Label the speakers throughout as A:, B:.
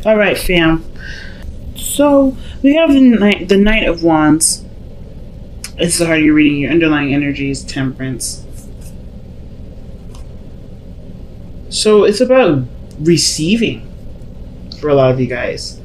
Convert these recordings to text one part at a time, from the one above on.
A: All right, fam. So we have the Knight of Wands. This is how you're reading your underlying energies, Temperance. So it's about receiving for a lot of you guys.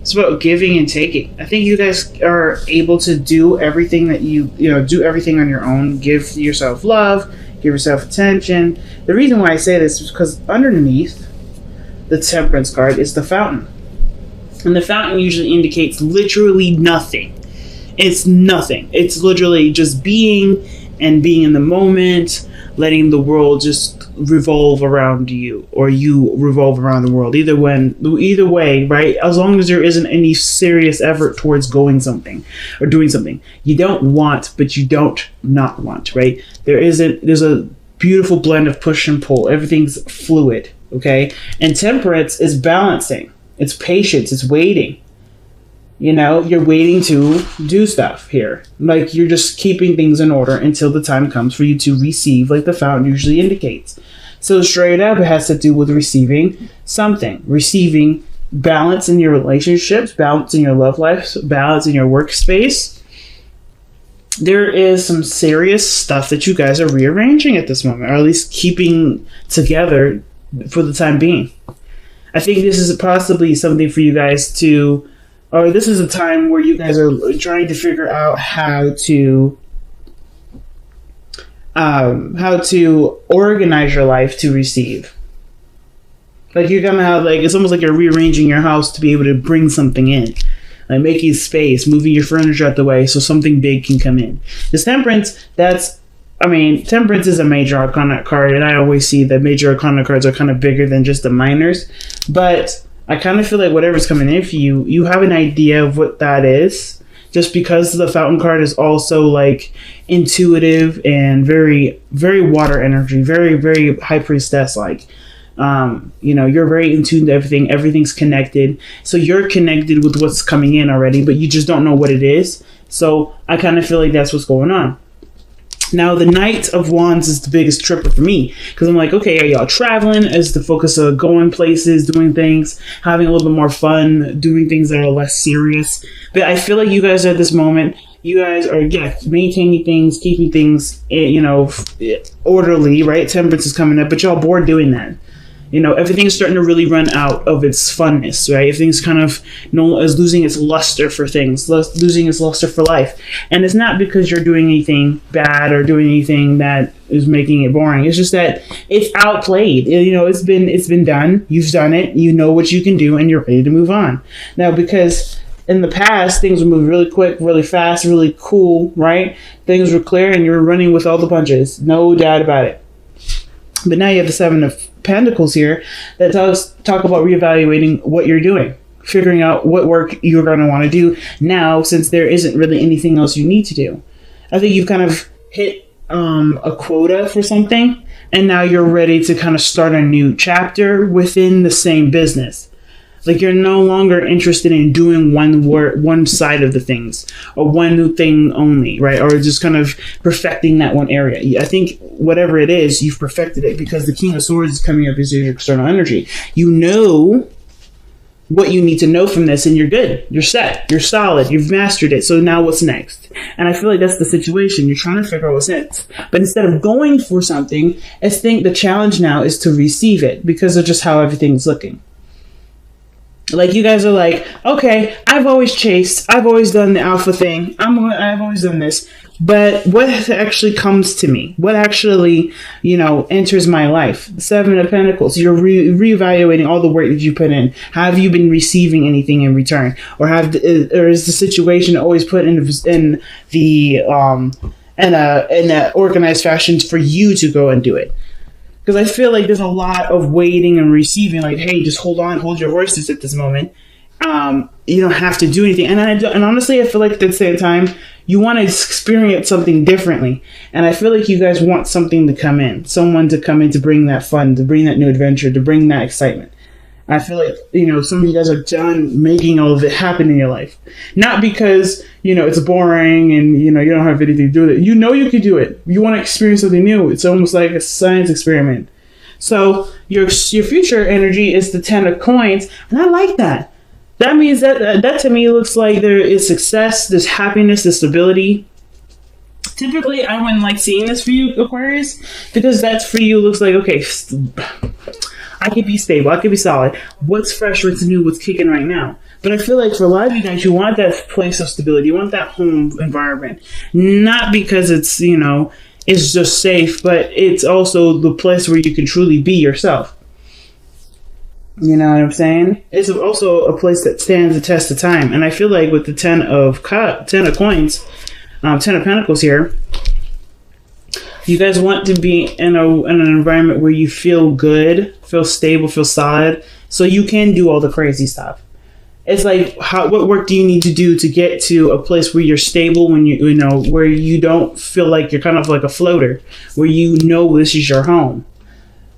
A: It's about giving and taking. I think you guys are able to do everything that do everything on your own. Give yourself love, give yourself attention. The reason why I say this is because underneath the Temperance card is the Fountain. And the Fountain usually indicates literally nothing. It's nothing. It's literally just being and being in the moment, letting the world just revolve around you, or you revolve around the world. Either way, right? As long as there isn't any serious effort towards going something or doing something. You don't want, but you don't not want, right? There's a beautiful blend of push and pull. Everything's fluid, okay? And Temperance is balancing. It's patience. It's waiting. You're waiting to do stuff here. Like, you're just keeping things in order until the time comes for you to receive, like the Fountain usually indicates. So straight up, it has to do with receiving something. Receiving balance in your relationships, balance in your love life, balance in your workspace. There is some serious stuff that you guys are rearranging at this moment, or at least keeping together for the time being. I think this is possibly something for you guys to... or this is a time where you guys are trying to figure out how to organize your life to receive. Like, you're gonna have, like, it's almost like you're rearranging your house to be able to bring something in, like making space, moving your furniture out the way so something big can come in. This Temperance, Temperance is a major arcana card, and I always see that major arcana cards are kind of bigger than just the minors, but I kind of feel like whatever's coming in for you, you have an idea of what that is, just because the Fountain card is also like intuitive and very, very water energy, very, very High Priestess like. You're very in tune to everything. Everything's connected. So you're connected with what's coming in already, but you just don't know what it is. So I kind of feel like that's what's going on. Now, the Knight of Wands is the biggest tripper for me, because I'm like, okay, are y'all traveling? Is the focus of going places, doing things, having a little bit more fun, doing things that are less serious? But I feel like you guys at this moment, you guys are, maintaining things, keeping things, orderly, right? Temperance is coming up, but y'all bored doing that. Everything's starting to really run out of its funness, right? Everything's kind of is losing its luster for things, losing its luster for life. And it's not because you're doing anything bad or doing anything that is making it boring. It's just that it's outplayed. It's been done. You've done it. You know what you can do, and you're ready to move on. Now, because in the past, things would move really quick, really fast, really cool, right? Things were clear, and you were running with all the punches. No doubt about it. But now you have the Seven of Pentacles here that talk about reevaluating what you're doing, figuring out what work you're going to want to do now, since there isn't really anything else you need to do. I think you've kind of hit a quota for something, and now you're ready to kind of start a new chapter within the same business. Like, you're no longer interested in doing one side of the things, or one new thing only, right? Or just kind of perfecting that one area. I think whatever it is, you've perfected it, because the King of Swords is coming up as your external energy. You know what you need to know from this, and you're good. You're set. You're solid. You've mastered it. So now what's next? And I feel like that's the situation. You're trying to figure out what's next. But instead of going for something, I think the challenge now is to receive it, because of just how everything's looking. Like, you guys are like, okay, I've always chased. I've always done the alpha thing. I've always done this. But what actually comes to me? What actually, enters my life? The Seven of Pentacles. You're reevaluating all the work that you put in. Have you been receiving anything in return? Or is the situation always put in a organized fashion for you to go and do it? Because I feel like there's a lot of waiting and receiving. Like, hey, just hold your horses at this moment. You don't have to do anything. And honestly, I feel like at the same time, you want to experience something differently. And I feel like you guys want something to come in. Someone to come in to bring that fun, to bring that new adventure, to bring that excitement. I feel like, some of you guys are done making all of it happen in your life. Not because, it's boring and, you don't have anything to do with it. You can do it. You want to experience something new. It's almost like a science experiment. So your future energy is the 10 of coins, and I like that. That means that to me looks like there is success, there's happiness, there's stability. Typically, I wouldn't like seeing this for you, Aquarius, because that's for you looks like, okay, I could be stable, I could be solid. What's fresh, what's new, what's kicking right now? But I feel like for a lot of you guys, you want that place of stability, you want that home environment. Not because it's, it's just safe, but it's also the place where you can truly be yourself. You know what I'm saying? It's also a place that stands the test of time. And I feel like with the 10 of coins, 10 of Pentacles here, you guys want to be in an environment where you feel good, feel stable, feel solid, so you can do all the crazy stuff. It's like, what work do you need to do to get to a place where you're stable, when where you don't feel like you're kind of like a floater, where this is your home.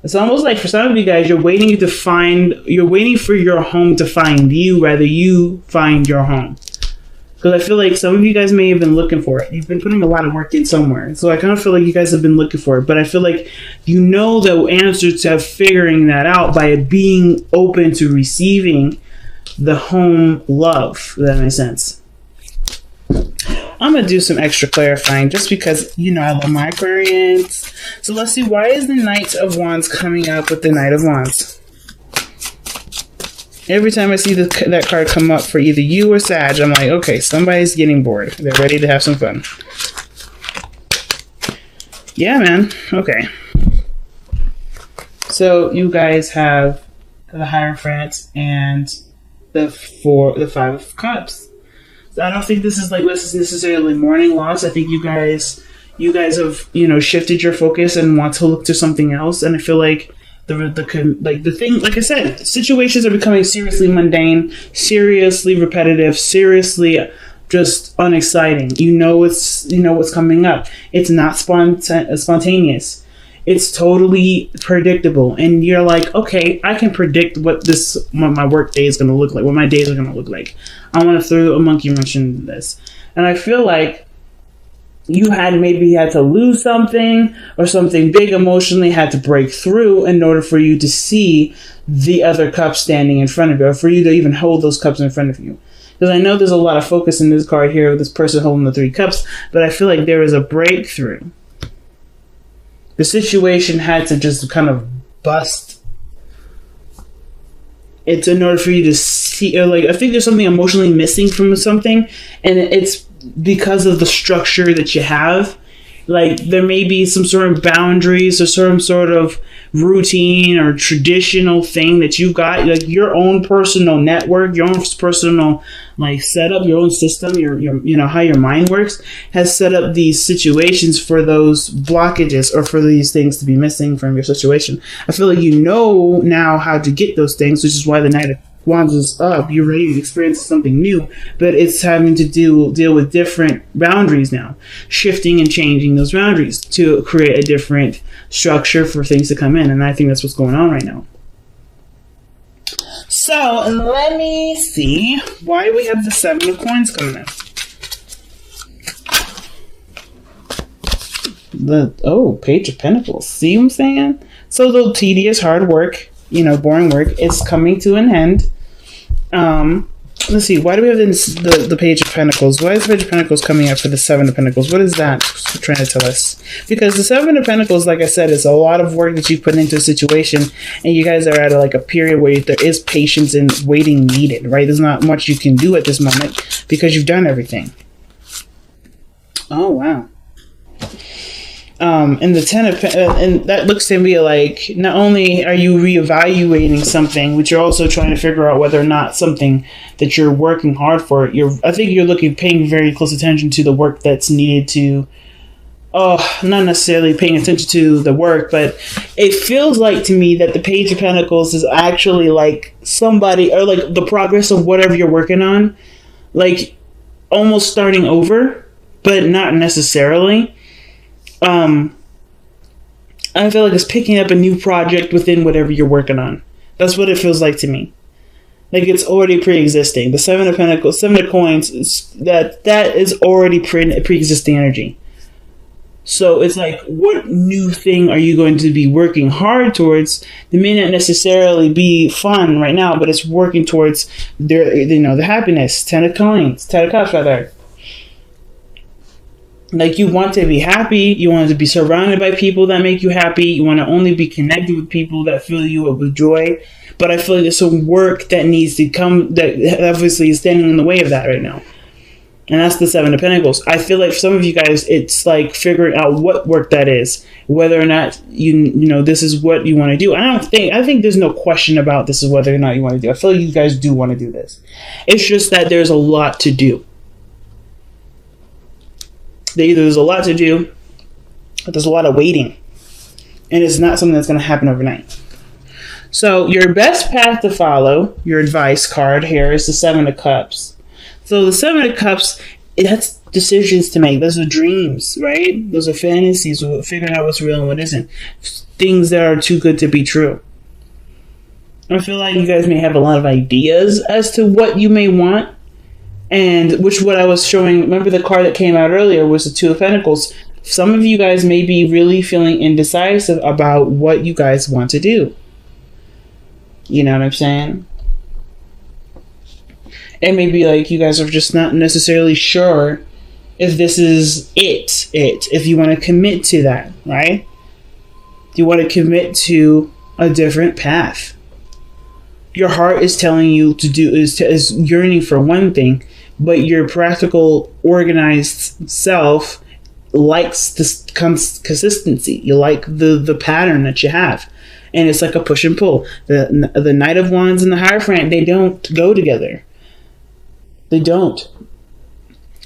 A: It's almost like for some of you guys, you're waiting for your home to find you, rather you find your home. Because I feel like some of you guys may have been looking for it. You've been putting a lot of work in somewhere. So I kind of feel like you guys have been looking for it. But I feel like the answer to figuring that out by being open to receiving the home love. If that makes sense. I'm going to do some extra clarifying just because, I love my Aquarians. So let's see, why is the Knight of Wands coming up with the Knight of Wands? Every time I see that card come up for either you or Sag, I'm like, okay, somebody's getting bored. They're ready to have some fun. Yeah, man. Okay. So you guys have the Hierophant and the 5 of Cups. So I don't think this is necessarily mourning loss. I think you guys have shifted your focus and want to look to something else. And I feel like the thing, like I said, situations are becoming seriously mundane, seriously repetitive, seriously just unexciting. What's coming up. It's not spontaneous. It's totally predictable, and you're like, okay, I can predict what my work day is going to look like, what my days are going to look like. I want to throw a monkey wrench into this, and I feel like you had to lose something or something big emotionally had to break through in order for you to see the other cup standing in front of you, or for you to even hold those cups in front of you. Because I know there's a lot of focus in this card here with this person holding the 3 cups, but I feel like there is a breakthrough. The situation had to just kind of bust. It's in order for you to see, I think there's something emotionally missing from something, and it's because of the structure that you have. Like, there may be some sort of boundaries or some sort of routine or traditional thing that you've got, like your own personal network, your own personal setup, your own system, your how your mind works has set up these situations for those blockages or for these things to be missing from your situation. I feel like now how to get those things, which is why the Knight of Wands is up. You're ready to experience something new, but it's having to deal with different boundaries now, shifting and changing those boundaries to create a different structure for things to come in. And I think that's what's going on right now. So let me see why we have the 7 of Coins coming in. Page of Pentacles. See what I'm saying? So the tedious, hard work, boring work, is coming to an end. Let's see. Why do we have the Page of Pentacles? Why is the Page of Pentacles coming up for the 7 of Pentacles? What is that trying to tell us? Because the 7 of Pentacles, like I said, is a lot of work that you've put into a situation, and you guys are at a period where there is patience and waiting needed, right? There's not much you can do at this moment because you've done everything. Oh, wow. And the 10 of and that looks to me like not only are you reevaluating something, but you're also trying to figure out whether or not something that you're working hard for. I think you're paying very close attention to the work that's needed to. Not necessarily paying attention to the work, but it feels like to me that the Page of Pentacles is actually like somebody, or like the progress of whatever you're working on, like almost starting over, but not necessarily. I feel like it's picking up a new project within whatever you're working on. That's what it feels like to me. Like it's already pre-existing. The 7 of Pentacles, 7 of Coins, that is already pre-existing energy. So it's like, what new thing are you going to be working hard towards? That may not necessarily be fun right now, but it's working towards the happiness. 10 of cups rather. Like, you want to be happy. You want to be surrounded by people that make you happy. You want to only be connected with people that fill you up with joy. But I feel like there's some work that needs to come that obviously is standing in the way of that right now. And that's the Seven of Pentacles. I feel like for some of you guys, it's like figuring out what work that is, whether or not this is what you want to do. I think there's no question about this is whether or not you want to do. I feel like you guys do want to do this. It's just that there's a lot to do. There's a lot to do, but there's a lot of waiting, and it's not something that's going to happen overnight. So your best path to follow, your advice card here, is the Seven of Cups. So the Seven of Cups, that's decisions to make. Those are dreams, right? Those are fantasies, figuring out what's real and what isn't. Things that are too good to be true. I feel like you guys may have a lot of ideas as to what you may want. And what I was showing, remember the card that came out earlier was the Two of Pentacles. Some of you guys may be really feeling indecisive about what you guys want to do. You know what I'm saying? It may be like you guys are just not necessarily sure if this is if you want to commit to that, right? Do you want to commit to a different path? Your heart is telling you to do, is yearning for one thing, but your practical, organized self likes this consistency. You like the pattern that you have. And it's like a push and pull. The Knight of Wands and the Hierophant, they don't go together. They don't.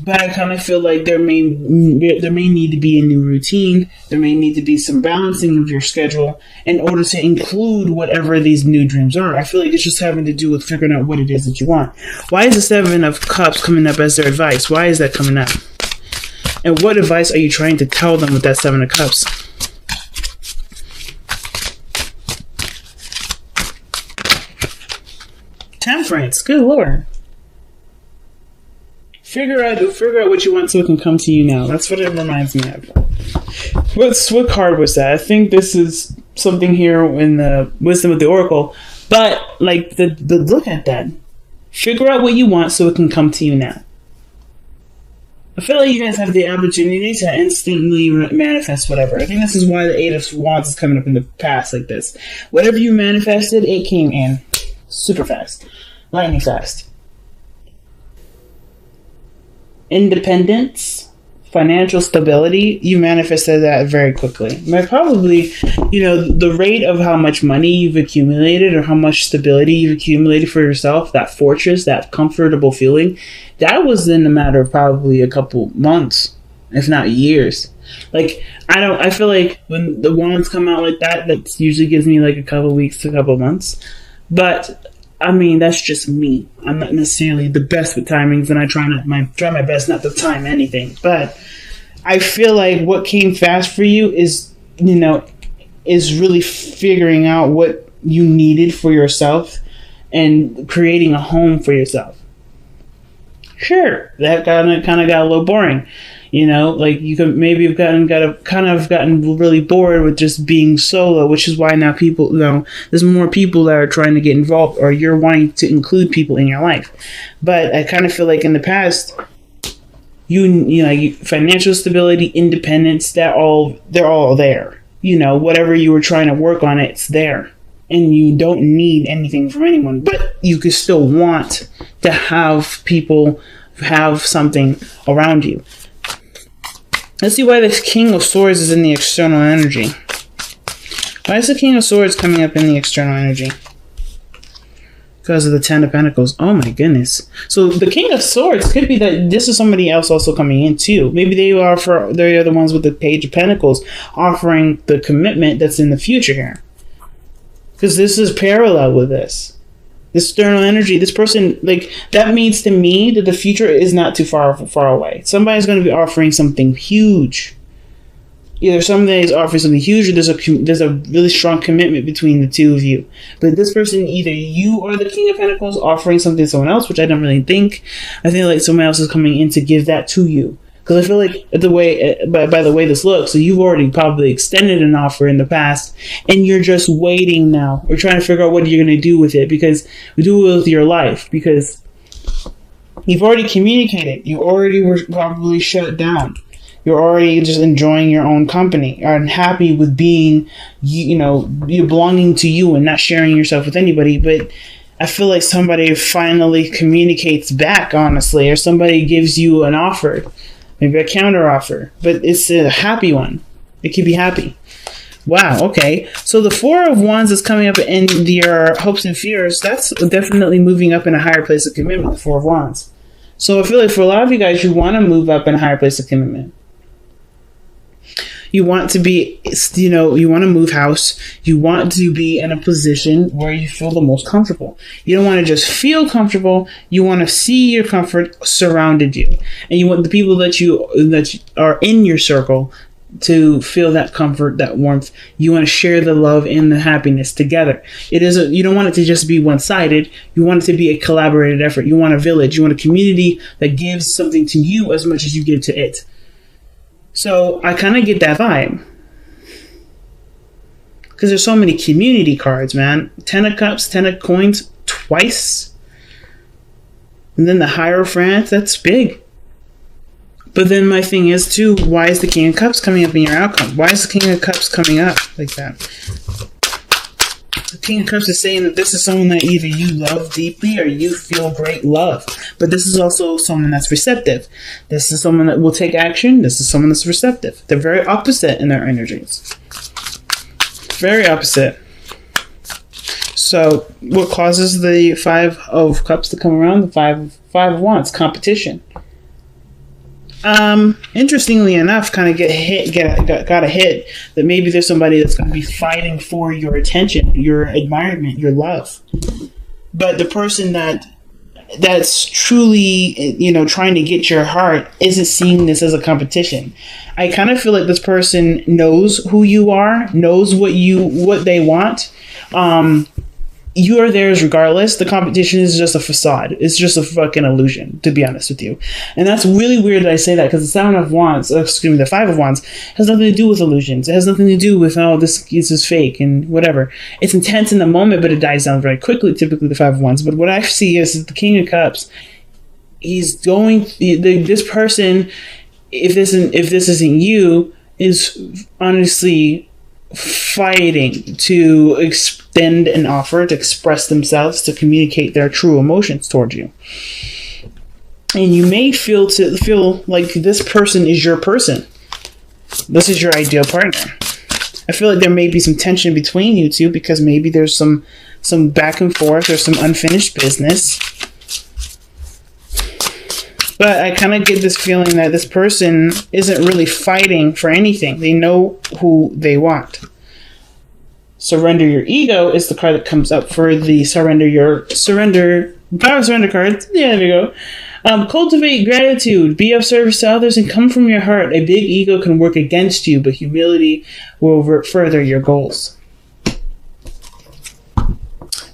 A: But I kind of feel like there may need to be a new routine. There may need to be some balancing of your schedule in order to include whatever these new dreams are. I feel like it's just having to do with figuring out what it is that you want. Why is the Seven of Cups coming up as their advice? Why is that coming up? And what advice are you trying to tell them with that Seven of Cups? Temperance. Good Lord. Figure out what you want so it can come to you now. That's what it reminds me of. What card was that? I think this is something here in the Wisdom of the Oracle. But like the look at that. Figure out what you want so it can come to you now. I feel like you guys have the opportunity to instantly manifest whatever. I think this is why the Eight of Wands is coming up in the past like this. Whatever you manifested, it came in super fast. Lightning fast. Independence, financial stability, you manifested that very quickly. But probably, the rate of how much money you've accumulated or how much stability you've accumulated for yourself, that fortress, that comfortable feeling, that was in a matter of probably a couple months, if not years. Like, I feel like when the wands come out like that usually gives me like a couple weeks to a couple months. But I mean, that's just me. I'm not necessarily the best with timings, and I try my best not to time anything. But I feel like what came fast for you is really figuring out what you needed for yourself and creating a home for yourself. Sure, that kind of got a little boring. Like you could maybe have gotten really bored with just being solo, which is why now there's more people that are trying to get involved, or you're wanting to include people in your life. But I kind of feel like in the past, financial stability, independence, they're all there. Whatever you were trying to work on, it's there. And you don't need anything from anyone, but you could still want to have people have something around you. Let's see why the King of Swords is in the external energy. Why is the King of Swords coming up in the external energy? Because of the Ten of Pentacles. Oh my goodness. So the King of Swords could be that this is somebody else also coming in too. Maybe they're the ones with the Page of Pentacles offering the commitment that's in the future here. Because this is parallel with this. This external energy, this person, that means to me that the future is not too far away. Somebody's going to be offering something huge. Either somebody is offering something huge, or there's a really strong commitment between the two of you. But this person, either you or the King of Pentacles offering something to someone else, which I don't really think. I think like someone else is coming in to give that to you. Because I feel like by the way this looks, so you've already probably extended an offer in the past, and you're just waiting now. We're trying to figure out what you're going to do with it, because we do it with your life, because you've already communicated. You already were probably shut down. You're already just enjoying your own company, and happy with being, you're belonging to you and not sharing yourself with anybody. But I feel like somebody finally communicates back, honestly, or somebody gives you an offer, maybe a counter offer, but it's a happy one. It could be happy. Wow, okay. So the Four of Wands is coming up in your hopes and fears. That's definitely moving up in a higher place of commitment, the Four of Wands. So I feel like for a lot of you guys, you want to move up in a higher place of commitment. You want to be, you want to move house. You want to be in a position where you feel the most comfortable. You don't want to just feel comfortable. You want to see your comfort surrounded you. And you want the people that are in your circle to feel that comfort, that warmth. You want to share the love and the happiness together. You don't want it to just be one-sided. You want it to be a collaborated effort. You want a village. You want a community that gives something to you as much as you give to it. So I kind of get that vibe. Because there's so many community cards, man. 10 of Cups, 10 of Coins twice. And then the Hierophant, that's big. But then my thing is, too, why is the King of Cups coming up in your outcome? Why is the King of Cups coming up like that? The King of Cups is saying that this is someone that either you love deeply or you feel great love. But this is also someone that's receptive. This is someone that will take action. This is someone that's receptive. They're very opposite in their energies. Very opposite. So what causes the Five of Cups to come around? The Five of Wands, competition. Interestingly enough, kind of got a hit that maybe there's somebody that's going to be fighting for your attention, your admirement, your love. But the person that's truly, trying to get your heart isn't seeing this as a competition. I kind of feel like this person knows who you are, knows what they want. You are theirs regardless. The competition is just a facade. It's just a fucking illusion, to be honest with you. And that's really weird that I say that, because the Five of Wands has nothing to do with illusions. It has nothing to do with, this is fake and whatever. It's intense in the moment, but it dies down very quickly, typically the Five of Wands. But what I see is the King of Cups. This person, if this isn't you, is honestly fighting to extend an offer, to express themselves, to communicate their true emotions towards you. And you may feel like this person is your person. This is your ideal partner. I feel like there may be some tension between you two, because maybe there's some back and forth or some unfinished business. But I kind of get this feeling that this person isn't really fighting for anything. They know who they want. Surrender Your Ego is the card that comes up for the Power of Surrender card. Yeah, there we go. Cultivate gratitude. Be of service to others and come from your heart. A big ego can work against you, but humility will further your goals.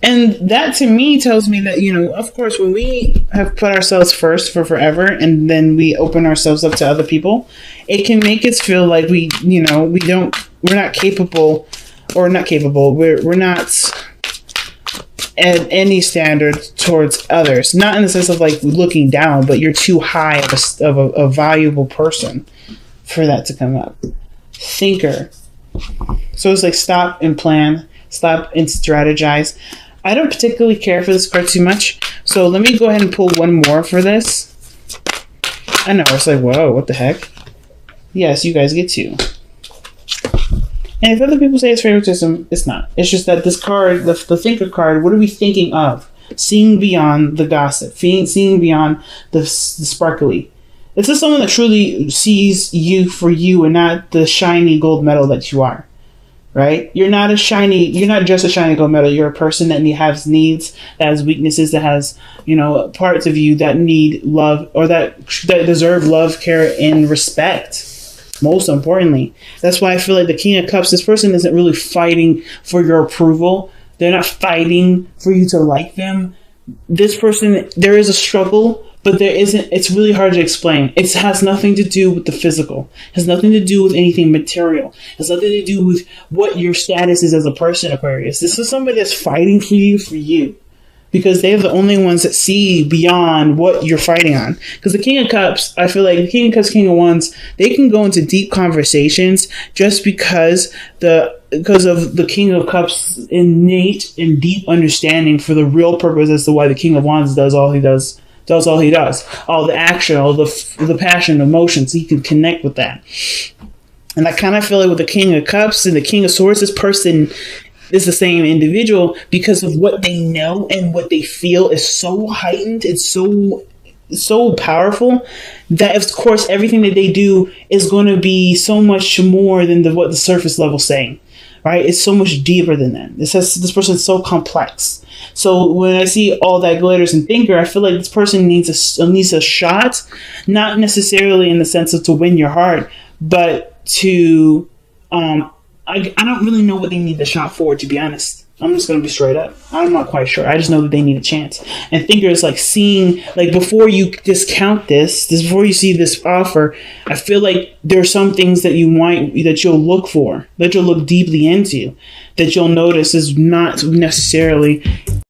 A: And that to me tells me that, of course, when we have put ourselves first for forever and then we open ourselves up to other people, it can make us feel like we're not capable, or not capable, we're not at any standard towards others. Not in the sense of like looking down, but you're too high of a valuable person for that to come up. Thinker. So it's like stop and plan, stop and strategize. I don't particularly care for this card too much, so let me go ahead and pull one more for this. I know, it's like, whoa, what the heck? Yes, you guys get to. And if other people say it's favoritism, it's not. It's just that this card, the Thinker card, what are we thinking of? Seeing beyond the gossip, seeing beyond the sparkly. This is someone that truly sees you for you and not the shiny gold medal that you are. Right? You're not just a shiny gold medal. You're a person that has needs, that has weaknesses, that has, parts of you that need love, or that deserve love, care, and respect. Most importantly. That's why I feel like the King of Cups, this person isn't really fighting for your approval. They're not fighting for you to like them. This person, there is a struggle, but there isn't. It's really hard to explain. It has nothing to do with the physical. It has nothing to do with anything material. It has nothing to do with what your status is as a person, Aquarius. This is somebody that's fighting for you. Because they're the only ones that see beyond what you're fighting on. Because the King of Cups, I feel like the King of Cups, King of Wands, they can go into deep conversations just because of the King of Cups' innate and deep understanding for the real purpose as to why the King of Wands does all he does. All the action, all the passion, emotions. He can connect with that. And I kind of feel like with the King of Cups and the King of Swords, this person is the same individual because of what they know and what they feel is so heightened. It's so powerful that, of course, everything that they do is going to be so much more than what the surface level is saying, right? It's so much deeper than that. This person is so complex. So when I see all that glitters and thinker, I feel like this person needs a shot, not necessarily in the sense of to win your heart, but to I don't really know what they need the shot for, to be honest. I'm just going to be straight up. I'm not quite sure. I just know that they need a chance. And Thinker is like seeing, like before you discount before you see this offer, I feel like there are some things that you'll look for, that you'll look deeply into, that you'll notice is not necessarily